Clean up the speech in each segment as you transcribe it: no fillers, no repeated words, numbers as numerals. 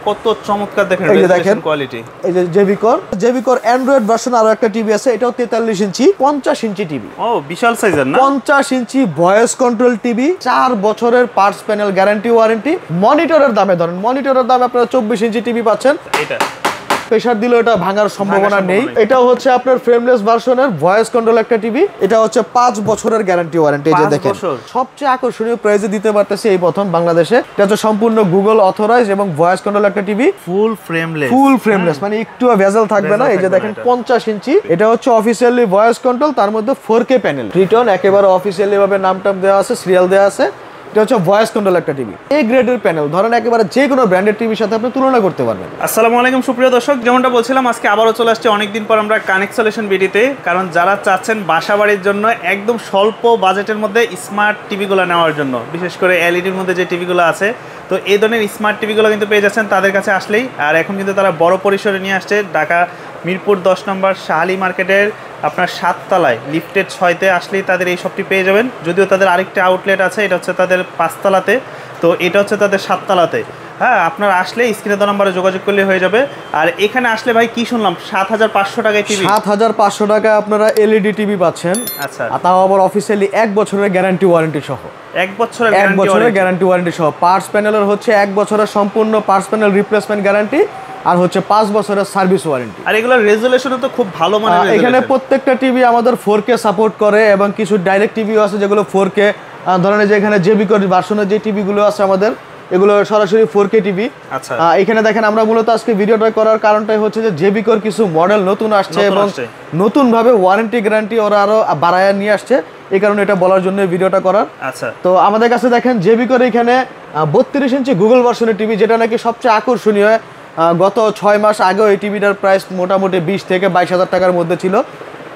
কত চমৎকার দেখেন রেজোলিউশন কোয়ালিটি। এই যে জেবিকর অ্যান্ড্রয়েড ভার্সন আরো একটা টিভি আছে, এটাও 43 ইঞ্চি 50 ইঞ্চি টিভি। ও বিশাল সাইজের না? 50 ইঞ্চি ভয়েস কন্ট্রোল টিভি, 4 বছরের পার্টস প্যানেল গ্যারান্টি ওয়ারেন্টি। মনিটরের দামে ধরেন, মনিটরের দামে আপনারা 24 ইঞ্চি টিভি পাচ্ছেন। এটা প্রেসার দিলে এটা ভাঙার সম্ভাবনা নেই। এটা হচ্ছে আপনার ফ্রেমলেস ভার্সনের ভয়েস কন্ট্রোল একটা টিভি, এটা হচ্ছে 5 বছরের গ্যারান্টি ওয়ারেন্টি। এই যে দেখেন সবচেয়ে আকর্ষণীয় প্রাইসে দিতে পারতেছি এই প্রথম বাংলাদেশে। এটা হচ্ছে সম্পূর্ণ গুগল অথরাইজ এবং ভয়েস কন্ট্রোল একটা টিভি, ফুল ফ্রেমলেস মানে একটু ভেজাল থাকবে না। এই যে দেখেন 50 ইঞ্চি, এটা হচ্ছে অফিসিয়ালি ভয়েস কন্ট্রোল, তার মধ্যে 4K প্যানেল, রিটার্ন একেবারে অফিসিয়ালি ভাবে নাম দেওয়া আছে, সিরিয়াল দেওয়া আছে। এটা হচ্ছে ভয়েস কন্ট্রোল একটা টিভি, এ গ্রেডের প্যানেল, ধরেন একেবারে যে কোনো ব্র্যান্ডের টিভির সাথে আপনি তুলনা করতে পারবেন। আসসালামু আলাইকুম সুপ্রিয় দর্শক, যেমনটা বলছিলাম আজকে আবারও চলে আসছে অনেকদিন পর আমরা কানেক্ট সলিউশন ভিডিওতে। কারণ যারা চাচ্ছেন বাসা বাড়ির জন্য একদম স্বল্প বাজেটের মধ্যে স্মার্ট টিভিগুলো নেওয়ার জন্য, বিশেষ করে এলইডির মধ্যে যে টিভিগুলো আছে, তো এই ধরনের স্মার্ট টিভিগুলো কিন্তু পেয়ে যাচ্ছেন তাদের কাছে আসলেই। আর এখন কিন্তু তারা বড় পরিসরে নিয়ে আসছে ঢাকা মিরপুর 10 নম্বর শাহালি মার্কেটের আপনার 7 তলায় লিফটেড 6তে আসলেই তাদের এই শপটি পেয়ে যাবেন। যদিও তাদের আরেকটা আউটলেট আছে, এটা হচ্ছে তাদের 5 তলাতে, তো এটা হচ্ছে তাদের 7 তলাতে। হ্যাঁ, আপনারা আসলে স্ক্রিনে দেওয়া নম্বরে যোগাযোগ করলে হয়ে যাবে। আর এখানে আসলে ভাই কি শুনলাম 7500 টাকায় টিভি, 7500 টাকায় আপনারা এলইডি টিভি পাচ্ছেন। আচ্ছা, তাও আবার অফিসিয়ালি 1 বছরের গ্যারান্টি ওয়ারেন্টি সহ। 1 বছরের গ্যারান্টি ওয়ারেন্টি সহ। পার্টস প্যানেলের হচ্ছে 1 বছরের সম্পূর্ণ পার্টস প্যানেল রিপ্লেসমেন্ট গ্যারান্টি, আর হচ্ছে 5 বছরের সার্ভিস ওয়ারেন্টি। আর এগুলোর রেজোলিউশনও তো খুব ভালো মানের। এখানে প্রত্যেকটা টিভি আমাদের 4K সাপোর্ট করে এবং কিছু ডাইরেক্ট টিভিও আছে যেগুলো 4K। ধরনের যে এখানে জেবিকো ভার্সনের যে টিভিগুলো আছে আমাদের, এগুলো সরাসরি 4K টিভি। আচ্ছা, এখানে দেখেন আমরা মূলত আজকে ভিডিওটা করার কারণটাই হচ্ছে যে জেবিকোর কিছু মডেল নতুন আসছে এবং নতুন ভাবে ওয়ারেন্টি গ্যারান্টি ওরা আরো বাড়ায় নিয়ে আসছে, এই কারণে এটা বলার জন্য ভিডিওটা করার। আচ্ছা, তো আমাদের কাছে দেখেন জেবিকোর এখানে 32 ইঞ্চি গুগল ভার্সনের টিভি, যেটা নাকি সবচেয়ে আকর্ষণীয়। গত 6 মাস আগেও এই টিভিটার প্রাইস মোটামুটি 20 থেকে 22 হাজার টাকার মধ্যে ছিল,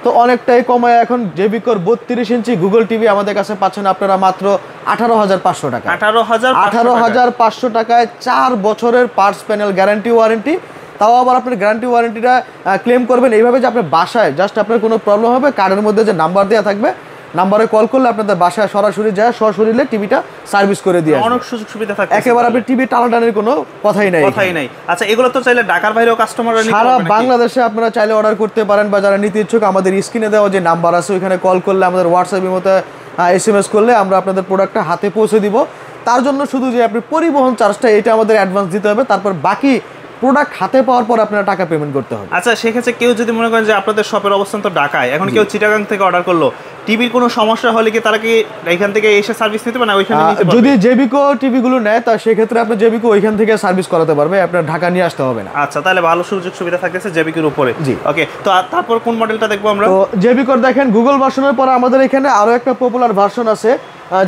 তো অনেকটাই কমায় এখন জেবিকোর 32 ইঞ্চি গুগল টিভি আমাদের কাছে পাচ্ছেন আপনারা মাত্র 18,500 টাকা। 18,500 টাকায় 4 বছরের পার্টস প্যানেল গ্যারান্টি ওয়ারেন্টি। তাও আবার আপনার গ্যারান্টি ওয়ারেন্টিটা ক্লেম করবেন এইভাবে যে আপনার বাসায় জাস্ট আপনার কোনো প্রবলেম হবে, কার্ডের মধ্যে যে নাম্বার দেওয়া থাকবে, নাম্বারে কল করলে আপনাদের বাসায় সরাসরি যায়, সরাসরি টিভিটা সার্ভিস করে দিয়ে অনেক সুযোগ সুবিধা থাকে, একেবারে আপনি টিভি টানাটানির কোনো কথাই নাই। আচ্ছা, এগুলো তো চাইলে ঢাকার বাইরেও কাস্টমাররা নিতে পারবে, সারা বাংলাদেশে আপনারা চাইলে অর্ডার করতে পারেন, বা যারা নিতে ইচ্ছুক আমাদের স্ক্রিনে দেওয়া যে নাম্বার আছে ওইখানে কল করলে, আমাদের হোয়াটসঅ্যাপের মতো SMS করলে আমরা আপনাদের প্রোডাক্টটা হাতে পৌঁছে দিব। তার জন্য শুধু যে আপনি পরিবহন চার্জটা এটা আমাদের অ্যাডভান্স দিতে হবে, তারপর বাকি প্রোডাক্ট হাতে পাওয়ার পর আপনারা টাকা পেমেন্ট করতে হবে। আচ্ছা, সেক্ষেত্রে কেউ যদি মনে করেন যে আপনাদের শপের অবস্থান তো ঢাকায়, এখন কেউ চিটাগাং থেকে অর্ডার করলো, টিভির কোনো সমস্যা হলে কি তারা কি এখান থেকে এসে সার্ভিস নিতে পারে না ওইখানে নিতে পারবে? যদি জেবিকো টিভিগুলো নেয় তা সেক্ষেত্রে আপনি জেবিকো ওইখান থেকে সার্ভিস করাতে পারবে, আপনার ঢাকা নিয়ে আসতে হবে না। আচ্ছা, তাহলে ভালো সুযোগ সুবিধা থাকতেছে জেবিকোর উপরে। জি, ওকে। তো তারপর কোন মডেলটা দেখবো আমরা? তো জেবিকোর দেখেন গুগল ভার্সনের পর আমাদের এখানে আরো একটা পপুলার ভার্সন আছে,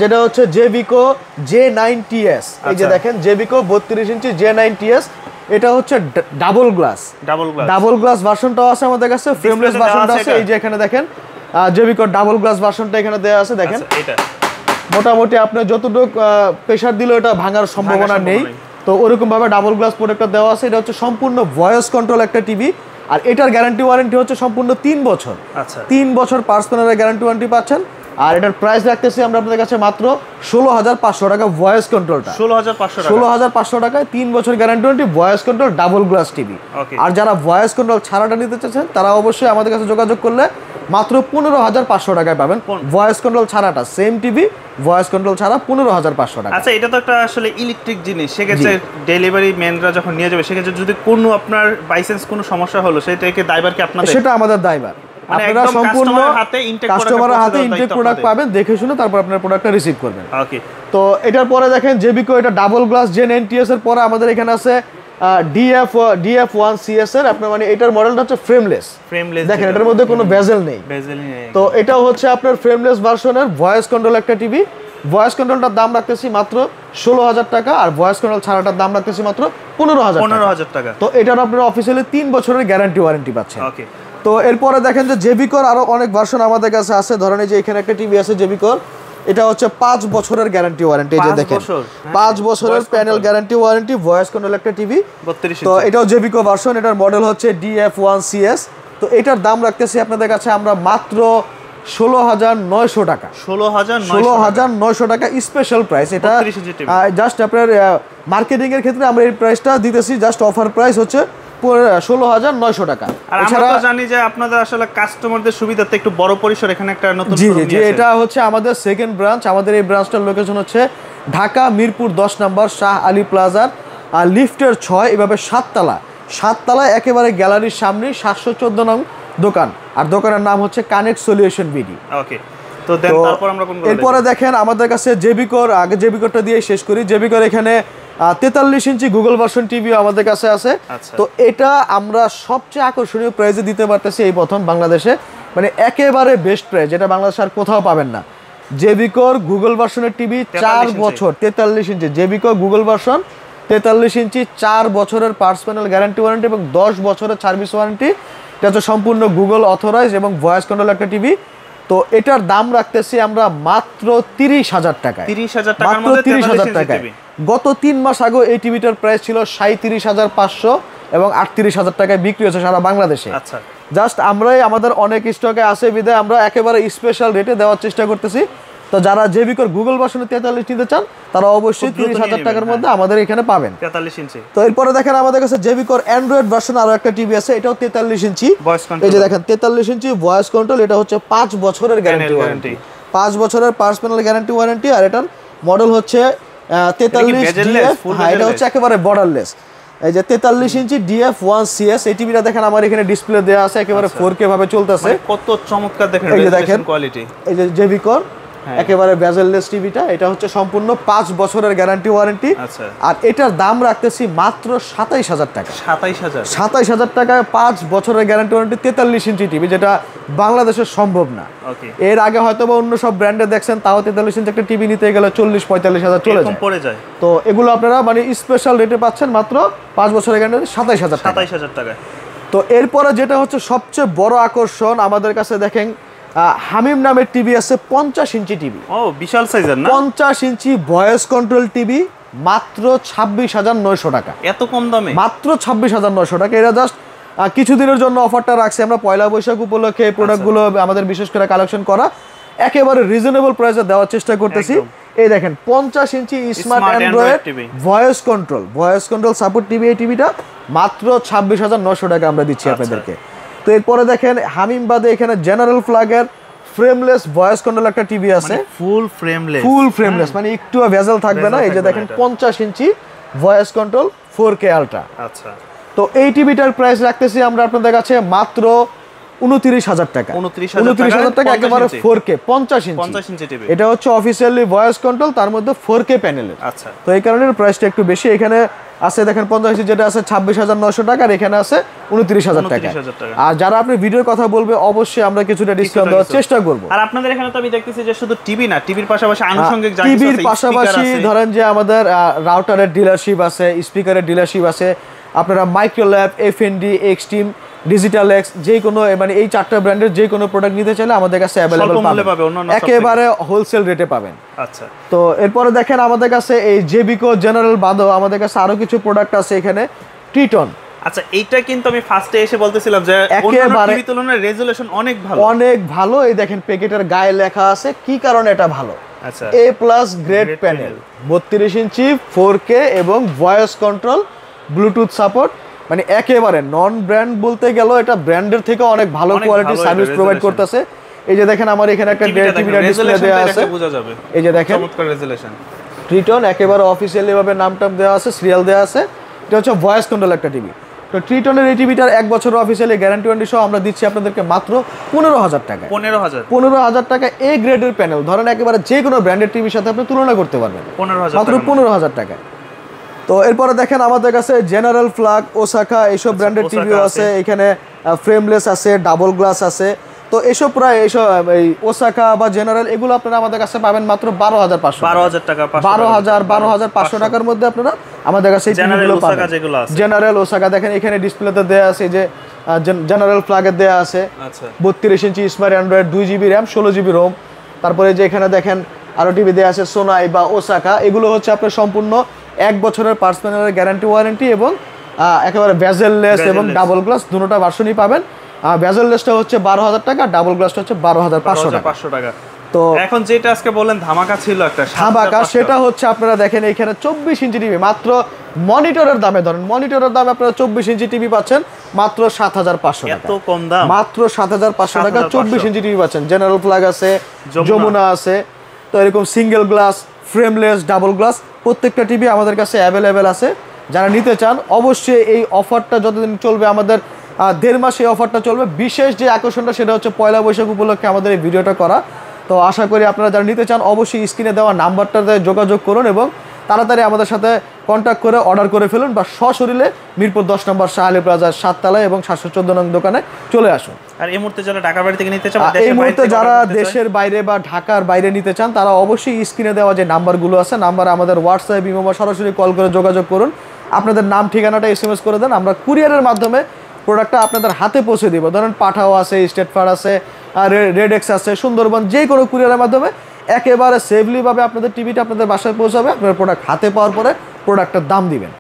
যেটা হচ্ছে জেবিকো J9TS। এই যে দেখেন জেবিকো 32 ইঞ্চি J9TS, এটা হচ্ছে ডাবল গ্লাস ভার্সনটাও আছে আমাদের কাছে, ফ্রেমলেস ভার্সনটা আছে। এই যে এখানে দেখেন জেবিকো ডাবল গ্লাস ভার্সনটা এখানে দেওয়া আছে। দেখেন এটা মোটামুটি আপনি যতটুকু প্রেসার দিলে এটা ভাঙার সম্ভাবনা নেই, তো ওরকম ভাবে ডাবল গ্লাস প্রোডাক্টটা দেওয়া আছে। এটা হচ্ছে সম্পূর্ণ ভয়েস কন্ট্রোল একটা টিভি, আর এটার গ্যারান্টি ওয়ারেন্টি হচ্ছে সম্পূর্ণ 3 বছর। আচ্ছা, 3 বছর পার্টস প্যানেলের গ্যারান্টি ওয়ারেন্টি পাচ্ছেন। আর এটার প্রাইস রাখতেছি আমরা আপনাদের কাছে মাত্র 16,500 টাকা। ভয়েস কন্ট্রোলটা 16,500 টাকায় 3 বছর guarantee warranty, voice control double glass TV. আর যারা ভয়েস কন্ট্রোল ছাড়াটা নিতে চাচ্ছেন তারা অবশ্যই আমাদের কাছে যোগাযোগ করলে মাত্র 15,500 টাকায় পাবেন ভয়েস কন্ট্রোল ছাড়াটা, সেম টিভি ভয়েস কন্ট্রোল ছাড়া 15,500 টাকা। আচ্ছা, এটা তো একটা আসলে ইলেকট্রিক জিনিস, সেক্ষেত্রে ডেলিভারি ম্যানরা যখন নিয়ে যাবে সেক্ষেত্রে যদি কোনো আপনার বাইসেন্স কোনো সমস্যা হলো সেটাকে দায়ভার কি আপনাদের? সেটা আমাদের দায়ভার, আপনারা সম্পূর্ণ কাস্টমারের হাতে ইনটেক প্রোডাক্ট পাবেন, দেখে শুনে তারপর আপনার প্রোডাক্টটা রিসিভ করবেন। ওকে। তো এটার পরে দেখেন জেবিকো এটা ডাবল গ্লাস J9TS এর পরে আমাদের এখানে আছে DF1CS এর, আপনার মানে এটার মডেলটা হচ্ছে ফ্রেমলেস। দেখেন এটার মধ্যে কোনো বেজেল নেই, তো এটাও হচ্ছে আপনার ফ্রেমলেস ভার্সনের ভয়েস কন্ট্রোল একটা টিভি। ভয়েস কন্ট্রোলটার দাম রাখতেছি মাত্র 16,000 টাকা, আর ভয়েস কন্ট্রোল ছাড়াটার দাম রাখতেছি মাত্র 15,000 টাকা। তো এটার আপনার অফিসিয়ালি 3 বছরের গ্যারান্টি ওয়ারেন্টি পাচ্ছেন। ওকে। তো এরপরে দেখেন যে জেবিকোর আরো অনেক ভার্সন আমাদের কাছে আছে, ধরেন এই যে এখানে একটা টিভি আছে জেবিকোর, এটা হচ্ছে 5 বছরের গ্যারান্টি ওয়ারেন্টি। এই যে দেখেন 5 বছরের panel guarantee warranty, voice control একটা টিভি। তো এটাও জেবিকো ভার্সন, এটার মডেল হচ্ছে DF1CS। তো এটার দাম রাখতেছি আপনাদের কাছে আমরা মাত্র 16,900 টাকা। 16,900 টাকা স্পেশাল প্রাইস। এটা জাস্ট আপনার মার্কেটিং এর ক্ষেত্রে আমরা এই প্রাইসটা দিতেছি, জাস্ট অফার প্রাইস হচ্ছে 16,900 টাকা। আর আমরা তো জানি যে আপনাদের আসলে কাস্টমারদের সুবিধার্থে একটু বড় পরিসর এখানে একটা নতুন জি জি জি, এটা হচ্ছে আমাদের সেকেন্ড ব্রাঞ্চ। আমাদের এই ব্রাঞ্চটার লোকেশন হচ্ছে ঢাকা মিরপুর 10 নম্বর শাহ আলী প্লাজার আর লিফটের 6, এভাবে 7 তলায় একেবারে গ্যালারির সামনে 714 নং দোকান। আর দোকানের নাম হচ্ছে কানেক্ট সলিউশন বিডি। ওকে, তো দেন তারপর আমরা কোনগুলো এরপরে দেখেন আমাদের কাছে জেবিকোর, আগে জেবিকোরটা দিয়ে শেষ করি। জেবিকোর এখানে 43 ইঞ্চি গুগল ভার্সন টিভি আমাদের কাছে আছে। তো এটা আমরা সবচেয়ে আকর্ষণীয় প্রাইসে দিতে পারতেছি এই প্রথম বাংলাদেশে, মানে একেবারে বেস্ট প্রাইস, যেটা বাংলাদেশে আর কোথাও পাবেন না। জেবিকোর গুগল ভার্সনের টিভি 4 বছর 43 ইঞ্চি, জেবিকো গুগল ভার্সন 43 ইঞ্চি, 4 বছরের পার্টস প্যানেল গ্যারান্টি ওয়ারেন্টি এবং 10 বছরের সার্ভিস ওয়ারেন্টি। এটা হচ্ছে সম্পূর্ণ গুগল অথরাইজ এবং ভয়েস কন্ট্রোল একটা টিভি। তো এটার দাম রাখতেছি আমরা মাত্র 30,000 টাকায়। 30,000 টাকার মধ্যে 30,000 টাকায়। গত 3 মাস আগে এই টিভিটার প্রাইস ছিল 37,500 এবং 38,000 টাকায় বিক্রি হচ্ছে সারা বাংলাদেশে। আচ্ছা, জাস্ট আমরাই আমাদের অনেক স্টকে আছে বিধায় আমরা একেবারে স্পেশাল রেটে দেওয়ার চেষ্টা করতেছি। তো যারা জেবিকোর গুগল ভার্সনে 43 নিতে চান তারা অবশ্যই 30,000 টাকার মধ্যে আমাদের এখানে পাবেন 43 ইঞ্চি। তো এরপরে দেখেন আমাদের কাছে জেবিকোর অ্যান্ড্রয়েড ভার্সন আরো একটা টিভি আছে, এটাও 43 ইঞ্চি। এই যে দেখেন 43 ইঞ্চি ভয়েস কন্ট্রোল, এটা হচ্ছে 5 বছরের গ্যারান্টি ওয়ারেন্টি, 5 বছরের পার্টস প্যানেল গ্যারান্টি ওয়ারেন্টি। আর এটার মডেল হচ্ছে 43 ডিএফ, হ্যাঁ এটা হচ্ছে একেবারে বর্ডারলেস। এই যে 43 ইঞ্চি DF1CS এই টিভিটা দেখেন আমার এখানে ডিসপ্লে দেওয়া আছে, একেবারে 4K ভাবে চলতেছে। কত চমৎকার দেখেন রেজোলিউশন কোয়ালিটি। এই যে জেবিকোর একেবারে বেজেললেস টিভিটা, এটা হচ্ছে সম্পূর্ণ 5 বছরের গ্যারান্টি ওয়ারেন্টি। আর এটার দাম রাখতেছি মাত্র 27,000 টাকা। 27,000 টাকায় 5 বছরের গ্যারান্টি ওয়ারেন্টি 43 ইঞ্চি টিভি, যেটা বাংলাদেশে সম্ভব না। এর আগে হয়তো বা অন্য সব ব্র্যান্ডে দেখছেন, তাও 43 ইঞ্চি একটা টিভি নিতে গেলে 40-45,000 চলে যায়। তো এগুলো আপনারা মানে স্পেশাল রেটে পাচ্ছেন মাত্র 5 বছরের গ্যারান্টি 27,000 টাকা। তো এরপরে যেটা হচ্ছে সবচেয়ে বড় আকর্ষণ আমাদের কাছে দেখেন হামিম নামের টিভি আছে 50 ইঞ্চি টিভি। ও বিশাল সাইজের না? 50 ইঞ্চি ভয়েস কন্ট্রোল টিভি মাত্র 26,900 টাকা। এত কম দামে? মাত্র 26,900 টাকা। এটা জাস্ট কিছুদিনের জন্য অফারটা রাখছি আমরা, পয়লা বৈশাখ উপলক্ষে এই প্রোডাক্টগুলো আমাদের বিশেষ করে কালেকশন করা, একেবারে রিজনেবল প্রাইসে দেওয়ার চেষ্টা করতেছি। এই দেখেন 50 inch smart Android voice control support TV, এই টিভিটা মাত্র 26,900 টাকা আমরা দিচ্ছি আপনাদেরকে। তো এরপরে দেখেন হামিম বাদে এখানে জেনারেল ফ্ল্যাগের ফ্রেমলেস ভয়েস কন্ট্রোল একটা টিভি আছে, ফুল ফ্রেমলেস মানে একটু ভেজাল থাকবে না। এই যে দেখেন 50 inch voice control 4K ultra. আচ্ছা, তো এই টিভিটার প্রাইস রাখতেছি আমরা আপনাদের কাছে মাত্র 29,000 টাকা। 29,000 টাকা একেবারে 4K 50 ইঞ্চি টিভি। এটা হচ্ছে অফিসিয়ালি ভয়েস কন্ট্রোল, তার মধ্যে 4K প্যানেলের। আচ্ছা, তো এই কারণে প্রাইসটা একটু বেশি। এখানে আছে দেখেন 50 ইঞ্চি যেটা আছে 26,900 টাকা, আর এখানে আছে 29,000 টাকা। আর যারা আপনি ভিডিওর কথা বলবে অবশ্যই আমরা কিছুটা ডিসকাউন্ট দেওয়ার চেষ্টা করব। আর আপনাদের এখানে তো আমি দেখতেছি যে শুধু টিভি না, টিভির পাশাপাশি আনুষঙ্গিক যা কিছু আছে, টিভির পাশাপাশি ধরেন যে আমাদের রাউটারের ডিলারশিপ আছে, স্পিকারের ডিলারশিপ আছে, আপনারা মাইক্রোল্যাব, এফএনডি, এক্সট্রিম, ডিজিটাল এক্স, যে কোনো মানে এই 4টা ব্র্যান্ডের যে কোনো প্রোডাক্ট নিতে চাইলে আমাদের কাছে অ্যাভেলেবল পাবেন, একেবারে হোলসেল রেটে পাবেন। আচ্ছা, তো এরপরে দেখেন আমাদের কাছে এই জেবিকো জেনারেল বাদও আমাদের কাছে আরো কিছু প্রোডাক্ট আছে এখানে। ট্রিটন, আচ্ছা এইটা কিন্তু আমি ফার্স্টে এসে বলতেছিলাম যে একেবারে টিভি তুলনায় রেজোলিউশন অনেক ভালো। এই দেখেন প্যাকেটের গায়ে লেখা আছে কি কারণে এটা ভালো। আচ্ছা, A+ grade panel, 32 inch 4K এবং ভয়েস কন্ট্রোল, ব্লুটুথ সাপোর্ট, মানে একেবারে নন ব্র্যান্ড বলতে গেল এটা ব্র্যান্ডের থেকে অনেক ভালো কোয়ালিটির সার্ভিস প্রোভাইড করতেছে। এই যে দেখেন আমার এখানে একটা টিভিটা ডিসপ্লে দেওয়া আছে, এই যে দেখেন চমৎকার রেজোলিউশন। ট্রিটন একেবারে অফিশিয়ালি ভাবে নামটাম দেওয়া আছে, সিরিয়াল দেওয়া আছে। এটা হচ্ছে ভয়েস কন্ট্রোল একটা টিভি। তো ট্রিটনের এই টিভিটার 1 বছরের অফিশিয়ালি গ্যারান্টি ওয়ারেন্টি সহ আমরা দিচ্ছি আপনাদেরকে মাত্র 15,000 টাকা। 15,000 টাকা এ গ্রেডের প্যানেল, ধরেন একেবারে যে কোনো ব্র্যান্ডের টিভির সাথে আপনি তুলনা করতে পারবেন মাত্র 15,000 টাকা। তো এরপরে দেখেন আমাদের কাছে জেনারেল ফ্ল্যাগ, ওসাকা এইসব ব্র্যান্ডের টিভিও আছে। এখানে ফ্রেমলেস আছে, ডাবল গ্লাস আছে। তো এসব প্রায় এইসব এই ওসাকা বা জেনারেল এগুলো আপনারা আমাদের কাছে পাবেন মাত্র 12,500 টাকা। 12,500 টাকার মধ্যে আপনারা আমাদের কাছে টিভিগুলো পাবেন। জেনারেল ওসাকা দেখেন এখানে ডিসপ্লেতে দেয়া আছে, যে জেনারেল ফ্ল্যাগের দেয়া আছে। আচ্ছা, 32 inch smart Android, 2GB RAM, 16GB ROM. তারপরে যে এখানে দেখেন আরো টিভি দেয়া আছে সোনাই বা ওসাকা, এগুলো হচ্ছে আপনার সম্পূর্ণ 1 বছরের পার্টস প্যানেলের গ্যারান্টি ওয়ারেন্টি এবং একেবারে ভেজেললেস এবং ডাবল গ্লাস দুটোটা ভার্সনই পাবেন। বেজেললেসটা হচ্ছে 12,000 টাকা, ডাবল গ্লাসটা হচ্ছে 12,500 টাকা। 500 টাকা। তো এখন যেটা আজকে বললেন ধামাকা ছিল একটা ধামাকা, সেটা হচ্ছে আপনারা দেখেন এখানে 24 ইঞ্চি টিভি মাত্র মনিটরের দামে, ধরেন মনিটরের দামে আপনারা 24 ইঞ্চি টিভি পাচ্ছেন মাত্র 7,500 টাকা। এত কম দাম? মাত্র 7,500 টাকা 24 ইঞ্চি টিভি পাচ্ছেন। জেনারেল প্লাগ আছে, যমুনা আছে, তো এরকম single glass, frameless, double glass প্রত্যেকটা টিভি আমাদের কাছে অ্যাভেলেবেল আছে। যারা নিতে চান অবশ্যই এই অফারটা যতদিন চলবে, আমাদের 1.5 মাস এই অফারটা চলবে। বিশেষ যে আকর্ষণটা সেটা হচ্ছে পয়লা বৈশাখ উপলক্ষে আমাদের এই ভিডিওটা করা। তো আশা করি আপনারা যারা নিতে চান অবশ্যই স্ক্রিনে দেওয়া নাম্বারটাতে যোগাযোগ করুন এবং তাড়াতাড়ি আমাদের সাথে কন্ট্যাক্ট করে অর্ডার করে ফেলুন, বা সশরীরে মিরপুর 10 নম্বর শাহ আলী প্লাজার 7 তলায় এবং 714 নং দোকানে চলে আসুন। আর এই মুহূর্তে যারা ঢাকার বাইরে থেকে নিতে চান, এই মুহূর্তে যারা দেশের বাইরে বা ঢাকার বাইরে নিতে চান তারা অবশ্যই স্ক্রিনে দেওয়া যে নাম্বারগুলো আছে, নাম্বারে আমাদের হোয়াটসঅ্যাপ, ইমো বা সরাসরি কল করে যোগাযোগ করুন। আপনাদের নাম ঠিকানাটা SMS করে দেন, আমরা কুরিয়ারের মাধ্যমে প্রোডাক্টটা আপনাদের হাতে পৌঁছে দিব। ধরেন পাঠাও আছে, স্টেট ফার আছে, রেডেক্স আছে, সুন্দরবন, যে কোনো কুরিয়ারের মাধ্যমে একেবারে সেফলিভাবে আপনাদের টিভিটা আপনাদের বাসায় পৌঁছাবে। আপনার প্রোডাক্ট হাতে পাওয়ার পরে প্রোডাক্টের দাম দিবেন।